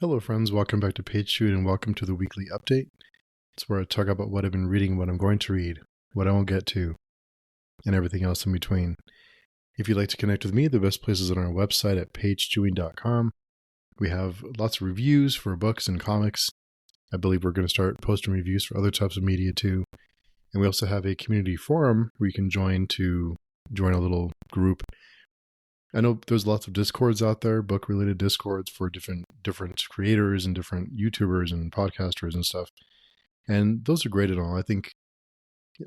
Hello, friends. Welcome back to Page Shoot and welcome to the weekly update. It's where I talk about what I've been reading, what I'm going to read, what I won't get to, and everything else in between. If you'd like to connect with me, the best place is on our website at pagechewing.com. We have lots of reviews for books and comics. I believe we're going to start posting reviews for other types of media too. And we also have a community forum where you can join a little group. I know there's lots of Discords out there, book-related Discords for different creators and different YouTubers and podcasters and stuff. And those are great and all. I think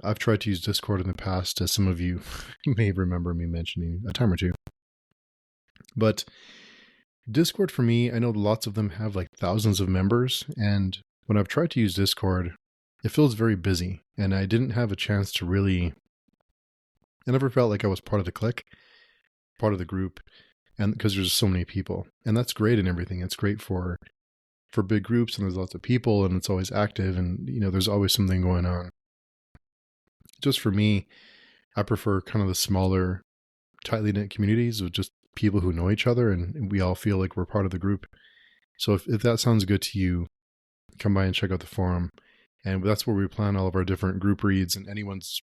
I've tried to use Discord in the past, as some of you may remember me mentioning a time or two. But Discord for me, I know lots of them have like thousands of members. And when I've tried to use Discord, it feels very busy. And I didn't have a chance to really... I never felt like I was part of the clique, part of the group, and because there's so many people, and that's great and everything. It's great for big groups, and there's lots of people, and it's always active, and there's always something going on. Just for me, I prefer kind of the smaller, tightly knit communities of just people who know each other, and we all feel like we're part of the group. So if that sounds good to you, come by and check out the forum, and that's where we plan all of our different group reads, and anyone's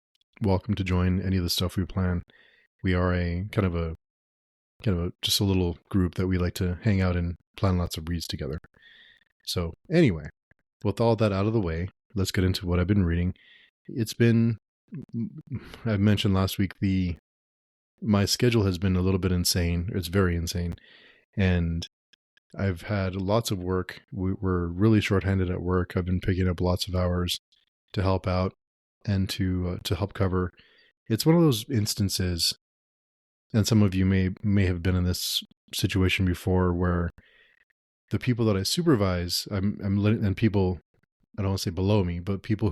welcome to join any of the stuff we plan. We are a kind of just a little group that we like to hang out and plan lots of reads together. So anyway, with all that out of the way, let's get into what I've been reading. I mentioned last week, my schedule has been a little bit insane. It's very insane. And I've had lots of work. We're really shorthanded at work. I've been picking up lots of hours to help out and to help cover. It's one of those instances, and some of you may have been in this situation before, where the people that I supervise, and people, I don't want to say below me, but people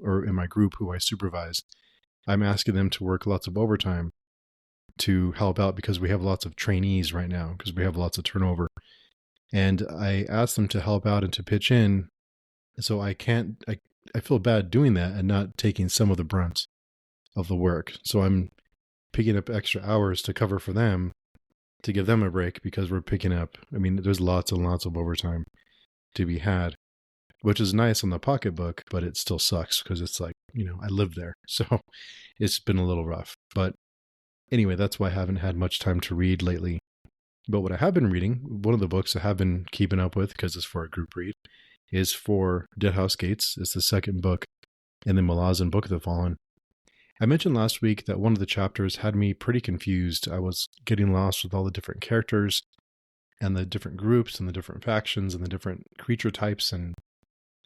or in my group who I supervise, I'm asking them to work lots of overtime to help out because we have lots of trainees right now, because we have lots of turnover. And I ask them to help out and to pitch in. So I feel bad doing that and not taking some of the brunt of the work. So I'm picking up extra hours to cover for them, to give them a break, because we're picking up, there's lots and lots of overtime to be had, which is nice on the pocketbook, but it still sucks because it's like, I live there. So it's been a little rough. But anyway, that's why I haven't had much time to read lately. But what I have been reading, one of the books I have been keeping up with, because it's for a group read, is for Deadhouse Gates. It's the second book in the Malazan Book of the Fallen. I mentioned last week that one of the chapters had me pretty confused. I was getting lost with all the different characters and the different groups and the different factions and the different creature types and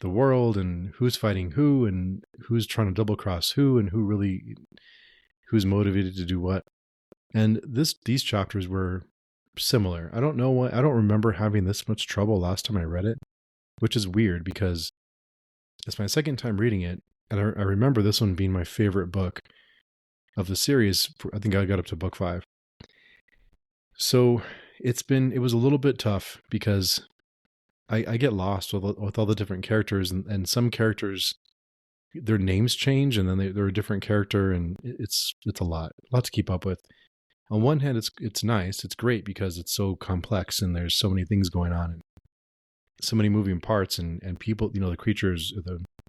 the world and who's fighting who and who's trying to double cross who and who's motivated to do what. And these chapters were similar. I don't remember having this much trouble last time I read it, which is weird because it's my second time reading it. And I remember this one being my favorite book of the series. I think I got up to book 5. So it was a little bit tough because I get lost with all the different characters, and some characters, their names change, and then they're a different character, and it's a lot to keep up with. On one hand, it's nice, it's great because it's so complex, and there's so many things going on, and so many moving parts, and people, the creatures,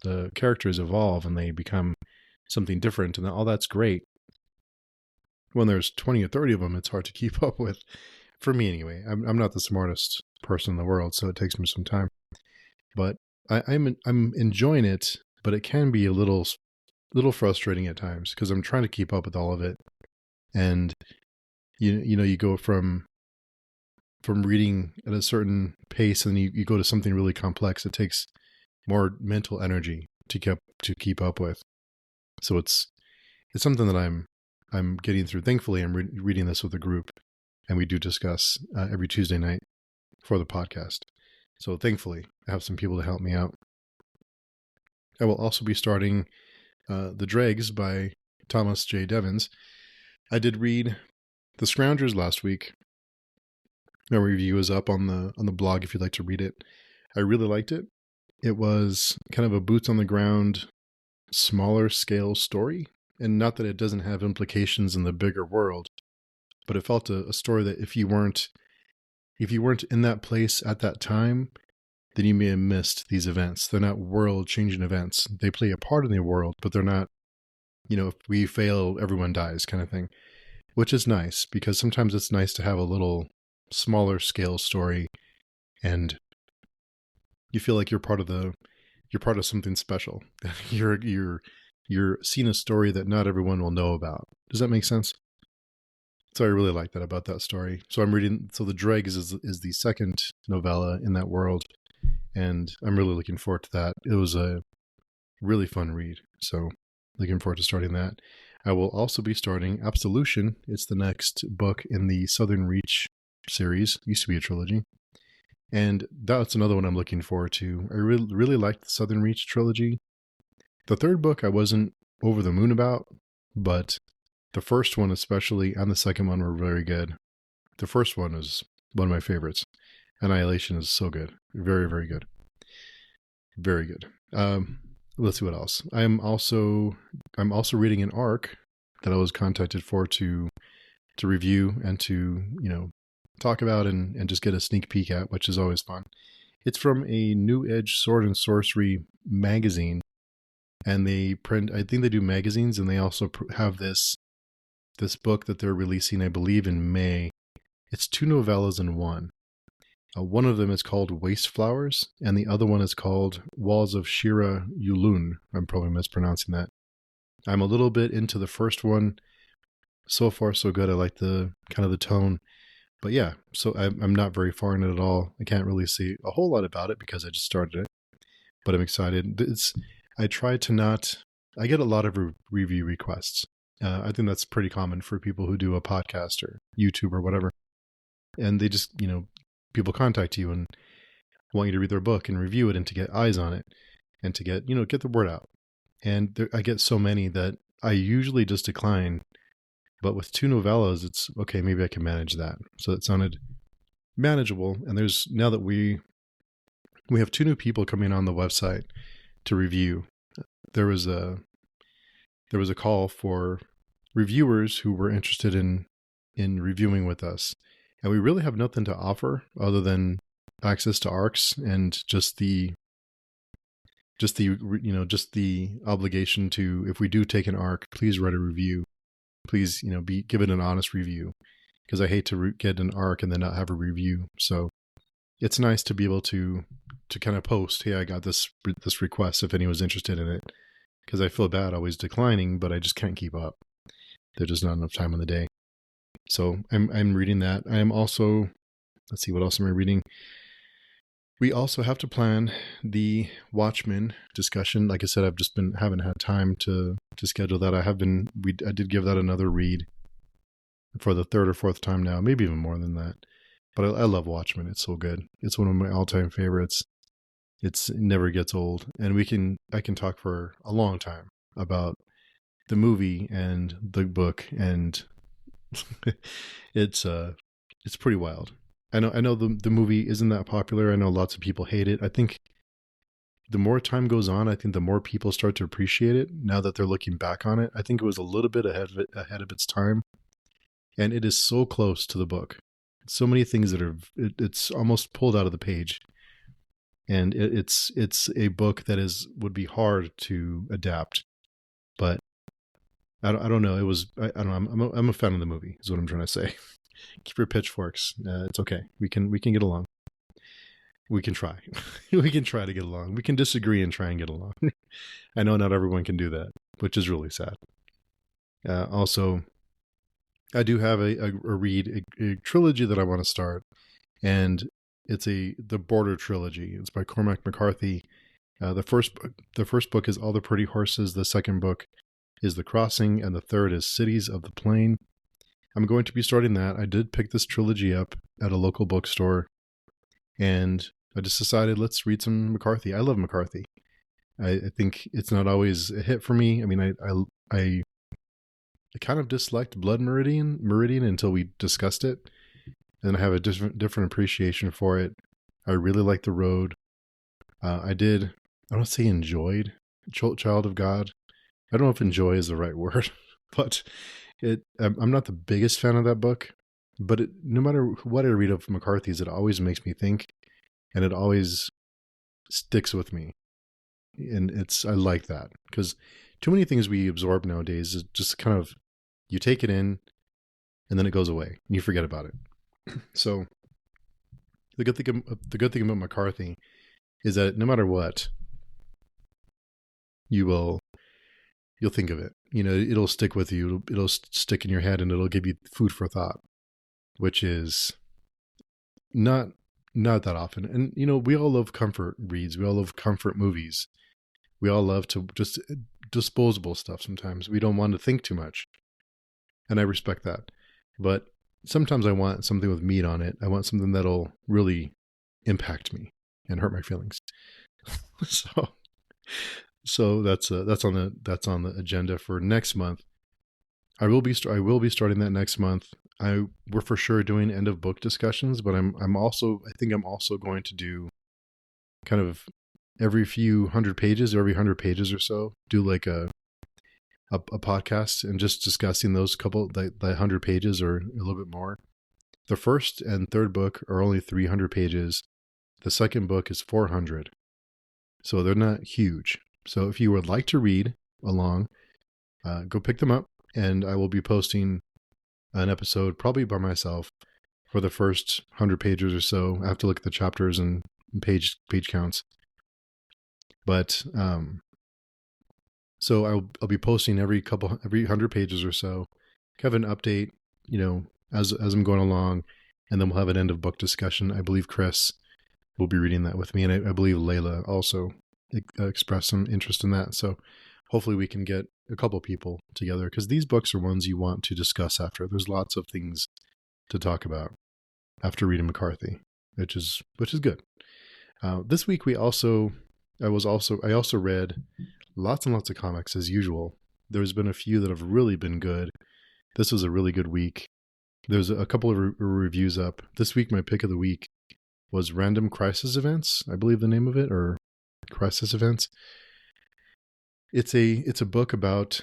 the characters evolve and they become something different, and all that's great. When there's 20 or 30 of them, it's hard to keep up with. For me anyway. I'm not the smartest person in the world, so it takes me some time. But I'm enjoying it, but it can be a little frustrating at times because I'm trying to keep up with all of it. And you go from reading at a certain pace, and you go to something really complex. It takes more mental energy to keep up with. So it's something that I'm getting through. Thankfully, I'm reading this with a group, and we do discuss every Tuesday night for the podcast. So thankfully, I have some people to help me out. I will also be starting The Dregs by Thomas J. Devins. I did read The Scroungers last week. My review is up on the blog if you'd like to read it. I really liked it. It was kind of a boots on the ground, smaller scale story. And not that it doesn't have implications in the bigger world, but it felt a story that if you weren't if you weren't in that place at that time, then you may have missed these events. They're not world-changing events. They play a part in the world, but they're not, if we fail, everyone dies kind of thing, which is nice because sometimes it's nice to have a little smaller scale story and you feel like you're part of something special. You're seeing a story that not everyone will know about. Does that make sense? So I really like that about that story. So I'm reading. So The Dregs is the second novella in that world, and I'm really looking forward to that. It was a really fun read. So looking forward to starting that. I will also be starting Absolution. It's the next book in the Southern Reach series. It used to be a trilogy. And that's another one I'm looking forward to. I really liked the Southern Reach trilogy. The third book I wasn't over the moon about, but the first one especially and the second one were very good. The first one is one of my favorites. Annihilation is so good. Very, very good. Very good. Let's see what else. I'm also reading an arc that I was contacted for to review and to, talk about and just get a sneak peek at, which is always fun. It's from a New Edge Sword and Sorcery magazine, and they print. I think they do magazines, and they also have this book that they're releasing, I believe, in May. It's 2 novellas in one. One of them is called Waste Flowers, and the other one is called Walls of Shira Yulun. I'm probably mispronouncing that. I'm a little bit into the first one. So far, so good. I like the kind of the tone. But yeah, so I'm not very far in it at all. I can't really see a whole lot about it because I just started it. But I'm excited. I try to not... I get a lot of review requests. I think that's pretty common for people who do a podcast or YouTube or whatever. And they just, people contact you and want you to read their book and review it and to get eyes on it and to get, get the word out. And I get so many that I usually just decline. But with 2 novellas, it's okay, maybe I can manage that. So it sounded manageable. And now that we have 2 new people coming on the website to review. There was a call for reviewers who were interested in reviewing with us. And we really have nothing to offer other than access to ARCs and just the obligation to, if we do take an ARC, please write a review. Please, give it an honest review, because I hate to get an ARC and then not have a review. So it's nice to be able to kind of post, hey, I got this request if anyone's interested in it, because I feel bad always declining, but I just can't keep up. There's just not enough time in the day. So I'm reading that. I am also, let's see, what else am I reading? We also have to plan the Watchmen discussion. Like I said, haven't had time to schedule that. I did give that another read for the 3rd or 4th time now, maybe even more than that. But I love Watchmen. It's so good. It's one of my all-time favorites. It never gets old. And I can talk for a long time about the movie and the book, and it's pretty wild. I know the movie isn't that popular. I know lots of people hate it. I think the more time goes on, I think the more people start to appreciate it now that they're looking back on it. I think it was a little bit ahead of its time. And it is so close to the book. So many things that it's almost pulled out of the page. And it's a book that would be hard to adapt. But I don't know. I don't know. I'm a fan of the movie, is what I'm trying to say. Keep your pitchforks. It's okay. We can get along. We can try. We can try to get along. We can disagree and try and get along. I know not everyone can do that, which is really sad. Also, I do have a trilogy that I want to start, and it's the Border trilogy. It's by Cormac McCarthy. The first book is All the Pretty Horses. The second book is The Crossing, and the third is Cities of the Plain. I'm going to be starting that. I did pick this trilogy up at a local bookstore, and I just decided, let's read some McCarthy. I love McCarthy. I think it's not always a hit for me. I mean, I kind of disliked Blood Meridian until we discussed it, and I have a different appreciation for it. I really like The Road. I don't say enjoyed Child of God. I don't know if enjoy is the right word, but I'm not the biggest fan of that book. But no matter what I read of McCarthy's, it always makes me think, and it always sticks with me. And I like that, because too many things we absorb nowadays is just kind of, you take it in and then it goes away and you forget about it. So the good thing about McCarthy is that no matter what, you'll think of it. It'll stick with you. It'll stick in your head, and it'll give you food for thought, which is not that often. And we all love comfort reads. We all love comfort movies. We all love to just disposable stuff. Sometimes we don't want to think too much, and I respect that. But sometimes I want something with meat on it. I want something that'll really impact me and hurt my feelings. So that's on the agenda for next month. I will be starting that next month. We're for sure doing end of book discussions, but I think I'm also going to do kind of every few hundred pages, or every 100 pages or so, do like a podcast and just discussing those couple, the 100 pages or a little bit more. The first and third book are only 300 pages. The second book is 400. So they're not huge. So if you would like to read along, go pick them up, and I will be posting an episode probably by myself for the first 100 pages or so. I have to look at the chapters and page counts. But so I'll be posting every 100 pages or so, kind of an update, as I'm going along, and then we'll have an end of book discussion. I believe Chris will be reading that with me, and I believe Layla also expressed some interest in that. So hopefully we can get a couple people together, because these books are ones you want to discuss after. There's lots of things to talk about after reading McCarthy, which is good. This week I also read lots and lots of comics as usual. There's been a few that have really been good. This was a really good week. There's a couple of reviews up. This week my pick of the week was Random Crisis Events, I believe the name of it, or Crisis Events. It's a book about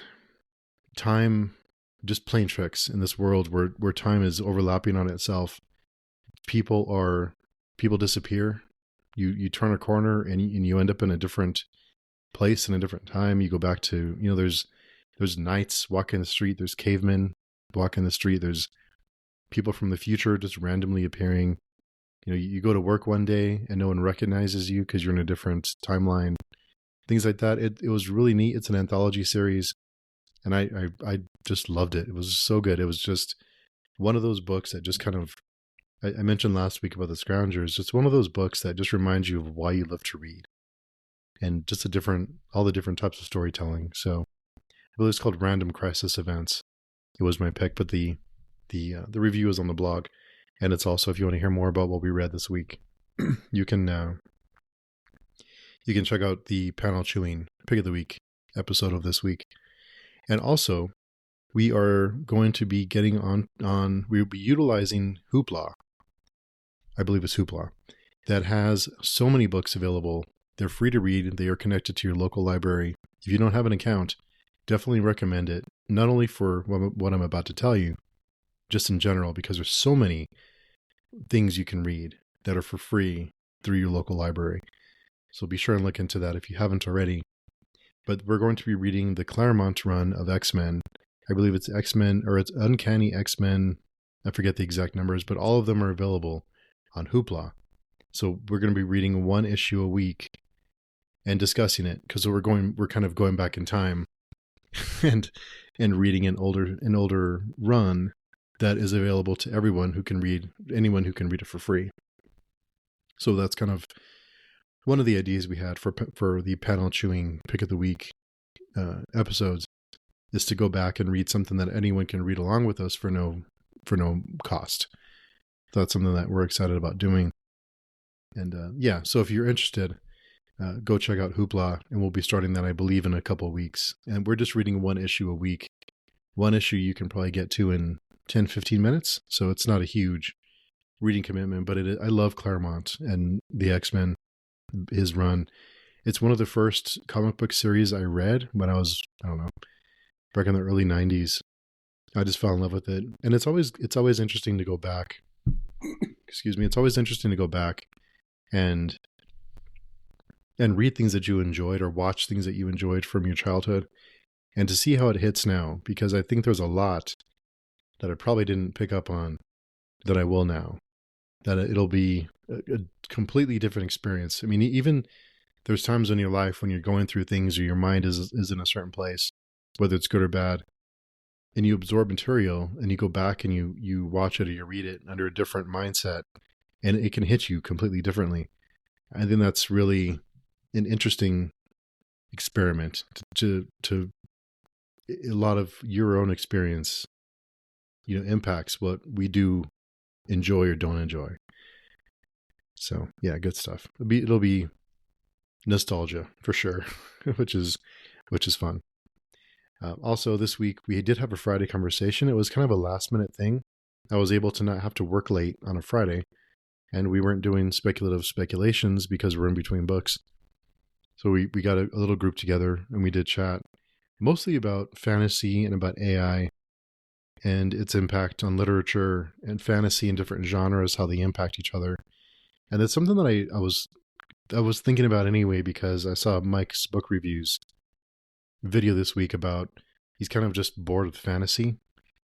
time, just playing tricks in this world where time is overlapping on itself. People disappear. You turn a corner and you end up in a different place in a different time. You go back to, there's knights walking the street. There's cavemen walking the street. There's people from the future just randomly appearing. You go to work one day and no one recognizes you because you're in a different timeline. Things like that. It was really neat. It's an anthology series, and I just loved it. It was so good. It was just one of those books that just kind of, I mentioned last week about The Scroungers. It's one of those books that just reminds you of why you love to read, and just all the different types of storytelling. So I believe it's called Random Crisis Events. It was my pick, but the review is on the blog, and it's also, if you want to hear more about what we read this week, you can check out the Panel Chewing Pick of the Week episode of this week. And also, we are going to be getting we'll be utilizing Hoopla. I believe it's Hoopla, that has so many books available. They're free to read. They are connected to your local library. If you don't have an account, definitely recommend it, not only for what I'm about to tell you, just in general, because there's so many things you can read that are for free through your local library. So be sure and look into that if you haven't already. But we're going to be reading the Claremont run of X-Men. I believe it's X-Men, or it's Uncanny X-Men. I forget the exact numbers, but all of them are available on Hoopla. So we're going to be reading one issue a week and discussing it, because we're kind of going back in time and reading an older run that is available to anyone who can read it for free. So that's kind of one of the ideas we had for the Panel Chewing Pick of the Week episodes, is to go back and read something that anyone can read along with us for no cost. So that's something that we're excited about doing. And so if you're interested, go check out Hoopla, and we'll be starting that, I believe, in a couple of weeks. And we're just reading one issue a week. One issue you can probably get to in 10-15 minutes, so it's not a huge reading commitment, but I love Claremont and the X-Men, his run. It's one of the first comic book series I read when I was, back in the early 90s. I just fell in love with it. And it's always interesting to go back. Excuse me. It's always interesting to go back and read things that you enjoyed or watch things that you enjoyed from your childhood and to see how it hits now, because I think there's a lot that I probably didn't pick up on that I will now. That it'll be a completely different experience. I mean, even there's times in your life when you're going through things or your mind is in a certain place, whether it's good or bad, and you absorb material and you go back and you watch it or you read it under a different mindset, and it can hit you completely differently. I think that's really an interesting experiment to a lot of your own experience, impacts what we do enjoy or don't enjoy. So yeah, good stuff. It'll be nostalgia for sure, which is fun. Also, this week we did have a Friday conversation. It was kind of a last minute thing. I was able to not have to work late on a Friday, and we weren't doing speculative speculations because we're in between books. So we got a little group together and we did chat mostly about fantasy and about AI and its impact on literature and fantasy and different genres, how they impact each other. And that's something that I was thinking about anyway, because I saw Mike's book reviews video this week about he's kind of just bored with fantasy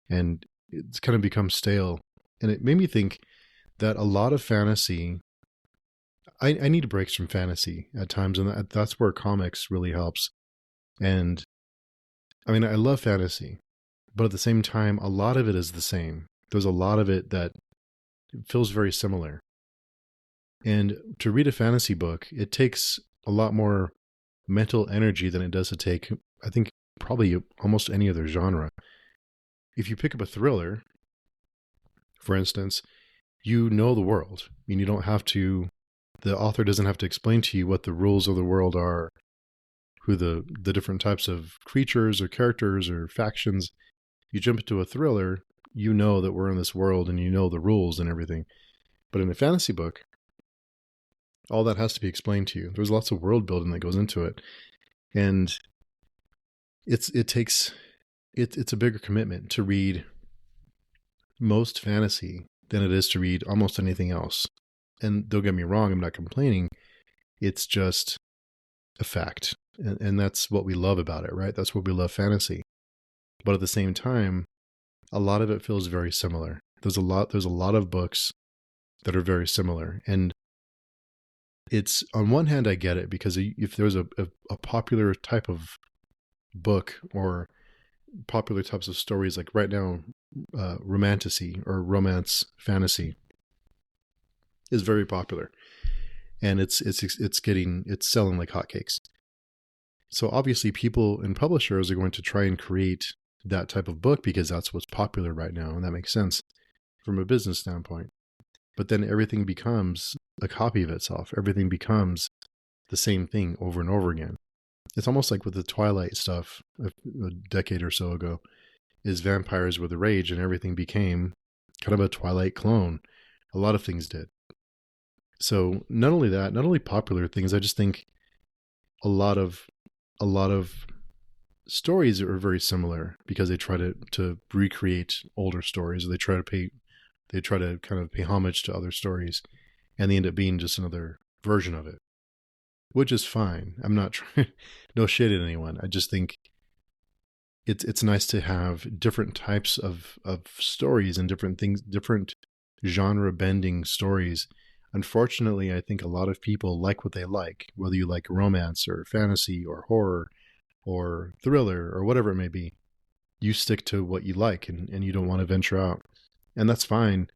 and it's kind of become stale. And it made me think that a lot of fantasy, I need breaks from fantasy at times, and that's where comics really helps. And I mean, I love fantasy, but at the same time, a lot of it is the same. There's a lot of it that feels very similar. And to read a fantasy book, it takes a lot more mental energy than it does to take, I think, probably almost any other genre. If you pick up a thriller, for instance, you know the world. I mean, you don't have to, the author doesn't have to explain to you what the rules of the world are, who the different types of creatures or characters or factions. You jump into a thriller, you know that we're in this world and you know the rules and everything. But in a fantasy book, all that has to be explained to you. There's lots of world building that goes into it. And it's a bigger commitment to read most fantasy than it is to read almost anything else. And don't get me wrong, I'm not complaining. It's just a fact. And that's what we love about it, right? That's what we love fantasy. But at the same time, a lot of it feels very similar. There's a lot of books that are very similar. And it's, on one hand, I get it, because if there's a popular type of book or popular types of stories, like right now, romantasy or romance fantasy is very popular, and it's selling like hotcakes. So obviously people and publishers are going to try and create that type of book because that's what's popular right now, and that makes sense from a business standpoint. But then everything becomes a copy of itself. Everything becomes the same thing over and over again. It's almost like with the Twilight stuff a decade or so ago, is vampires were the rage and everything became kind of a Twilight clone. A lot of things did. So not only that, not only popular things, I just think a lot of stories are very similar because they try to recreate older stories, or they try to kind of pay homage to other stories, and they end up being just another version of it, which is fine. I'm not trying, no shade at anyone. I just think it's nice to have different types of stories and different things, different genre bending stories. Unfortunately, I think a lot of people like what they like, whether you like romance or fantasy or horror or thriller or whatever it may be. You stick to what you like, and you don't want to venture out. And that's fine.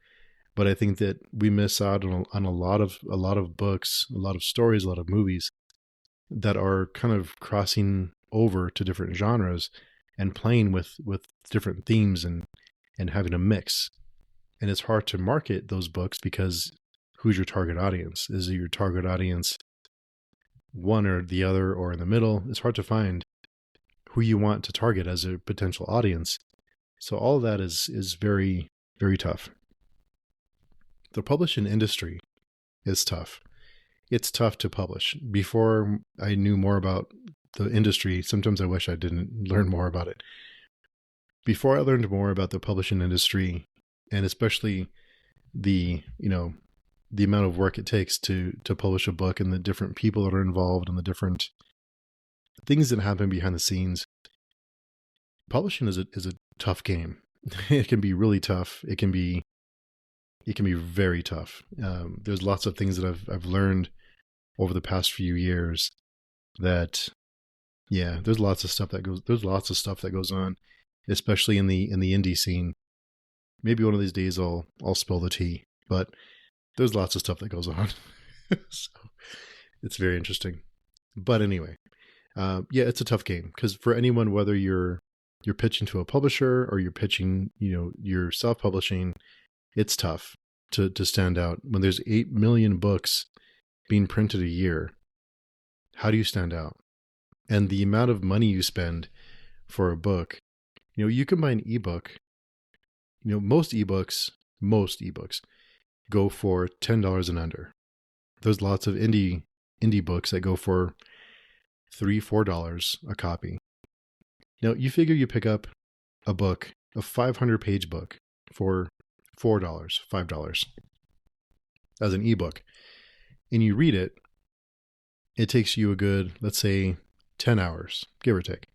But I think that we miss out on a lot of books, a lot of stories, a lot of movies that are kind of crossing over to different genres and playing with different themes and having a mix. And it's hard to market those books because who's your target audience? Is it your target audience one or the other or in the middle? It's hard to find who you want to target as a potential audience. So all of that is very, very tough. The publishing industry is tough. It's tough to publish. Before I knew more about the industry, sometimes I wish I didn't learn more about it. before I learned more about the publishing industry, and especially the, the amount of work it takes to publish a book and the different people that are involved and the different things that happen behind the scenes, publishing is a tough game. It can be really tough. It can be very tough. There's lots of things that I've learned over the past few years that, yeah, there's lots of stuff that goes on, especially in the indie scene. Maybe one of these days I'll spill the tea, but there's lots of stuff that goes on. So it's very interesting. But anyway, yeah, it's a tough game because for anyone, whether you're pitching to a publisher or you're pitching, you're self-publishing, it's tough to stand out when there's 8 million books being printed a year. How do you stand out? And the amount of money you spend for a book, you can buy an ebook. Most ebooks go for $10 and under. There's lots of indie books that go for $3-4 a copy. Now you figure you pick up a book, a 500-page book, for $4, $5 as an ebook, and you read it. It takes you a good, let's say, 10 hours, give or take.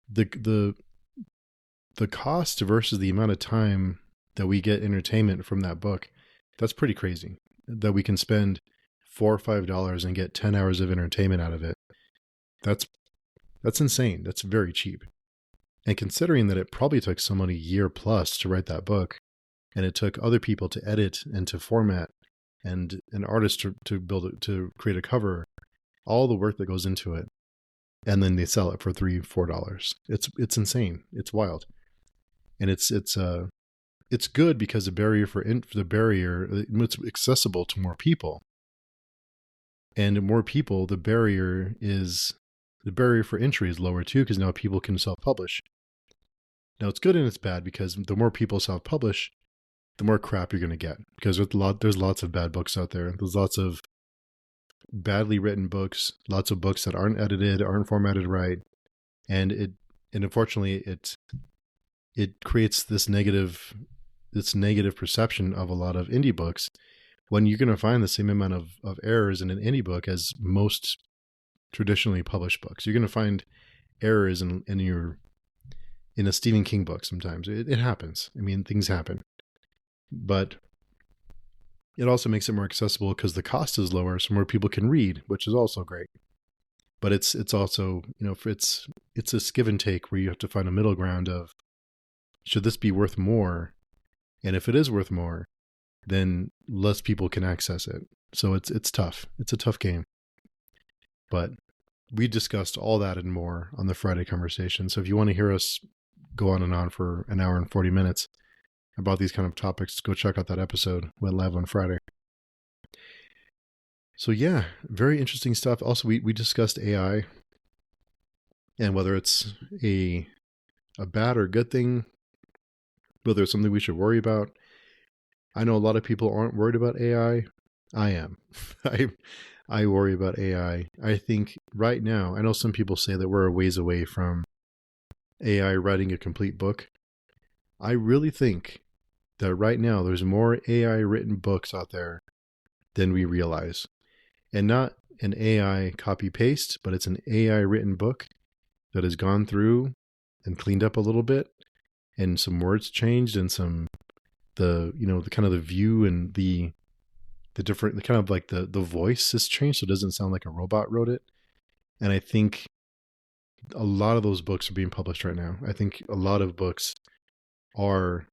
The cost versus the amount of time that we get entertainment from that book, that's pretty crazy. That we can spend $4 or $5 and get 10 hours of entertainment out of it. That's insane. That's very cheap. And considering that it probably took someone a year plus to write that book, and it took other people to edit and to format, and an artist to build it, to create a cover, all the work that goes into it, and then they sell it for $3-4. It's insane. It's wild. And it's good because it's accessible to more people. And more people, the barrier for entry is lower too, because now people can self-publish. Now it's good and it's bad because the more people self-publish, the more crap you're going to get, because there's lots of bad books out there. There's lots of badly written books, lots of books that aren't edited, aren't formatted right, and unfortunately it creates this negative perception of a lot of indie books, when you're going to find the same amount of errors in an indie book as most traditionally published books. You're going to find errors in a Stephen King book sometimes. It happens. I mean, things happen. But it also makes it more accessible because the cost is lower, so more people can read, which is also great. But it's also, it's this give and take where you have to find a middle ground of, should this be worth more? And if it is worth more, then less people can access it. So it's tough. It's a tough game. But we discussed all that and more on the Friday conversation. So if you want to hear us go on and on for an hour and 40 minutes about these kind of topics, go check out that episode. Went live on Friday. So yeah, very interesting stuff. Also, we discussed AI and whether it's a bad or good thing, whether it's something we should worry about. I know a lot of people aren't worried about AI. I am. I worry about AI. I think right now, I know some people say that we're a ways away from AI writing a complete book. I really think that right now there's more AI written books out there than we realize. And not an AI copy paste, but it's an AI written book that has gone through and cleaned up a little bit, and some words changed, and the kind of the view and the different, the kind of like the voice is changed so it doesn't sound like a robot wrote it. And I think a lot of those books are being published right now. I think a lot of books are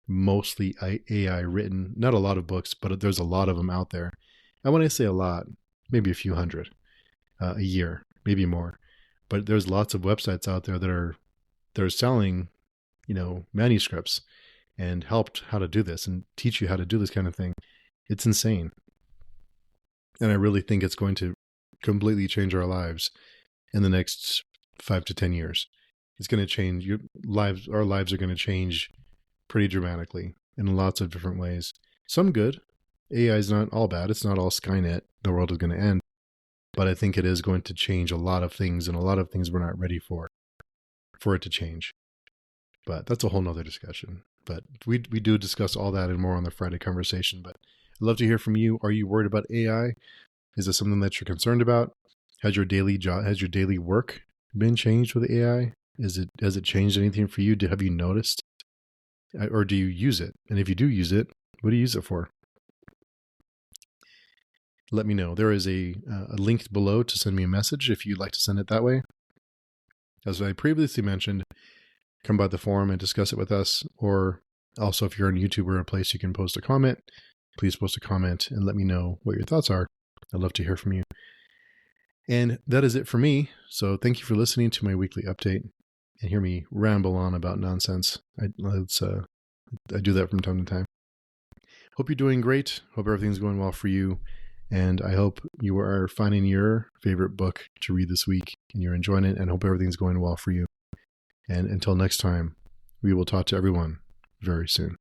mostly AI written. Not a lot of books, but there's a lot of them out there. And when I say a lot, maybe a few hundred a year, maybe more. But there's lots of websites out there that are selling, manuscripts and helped how to do this and teach you how to do this kind of thing. It's insane. And I really think it's going to completely change our lives in the next 5 to 10 years. It's going to change our lives are going to change pretty dramatically in lots of different ways. Some good. AI is not all bad. It's not all Skynet. The world is going to end. But I think it is going to change a lot of things, and a lot of things we're not ready for it to change. But that's a whole nother discussion. But we do discuss all that and more on the Friday conversation. But I'd love to hear from you. Are you worried about AI? Is this something that you're concerned about? Has your daily work been changed with AI? Has it changed anything for you? Have you noticed? Or do you use it? And if you do use it, what do you use it for? Let me know. There is a link below to send me a message if you'd like to send it that way. As I previously mentioned, come by the forum and discuss it with us. Or also, if you're on YouTube or a place you can post a comment, please post a comment and let me know what your thoughts are. I'd love to hear from you. And that is it for me. So thank you for listening to my weekly update and hear me ramble on about nonsense. I do that from time to time. Hope you're doing great. Hope everything's going well for you. And I hope you are finding your favorite book to read this week and you're enjoying it, and hope everything's going well for you. And until next time, we will talk to everyone very soon.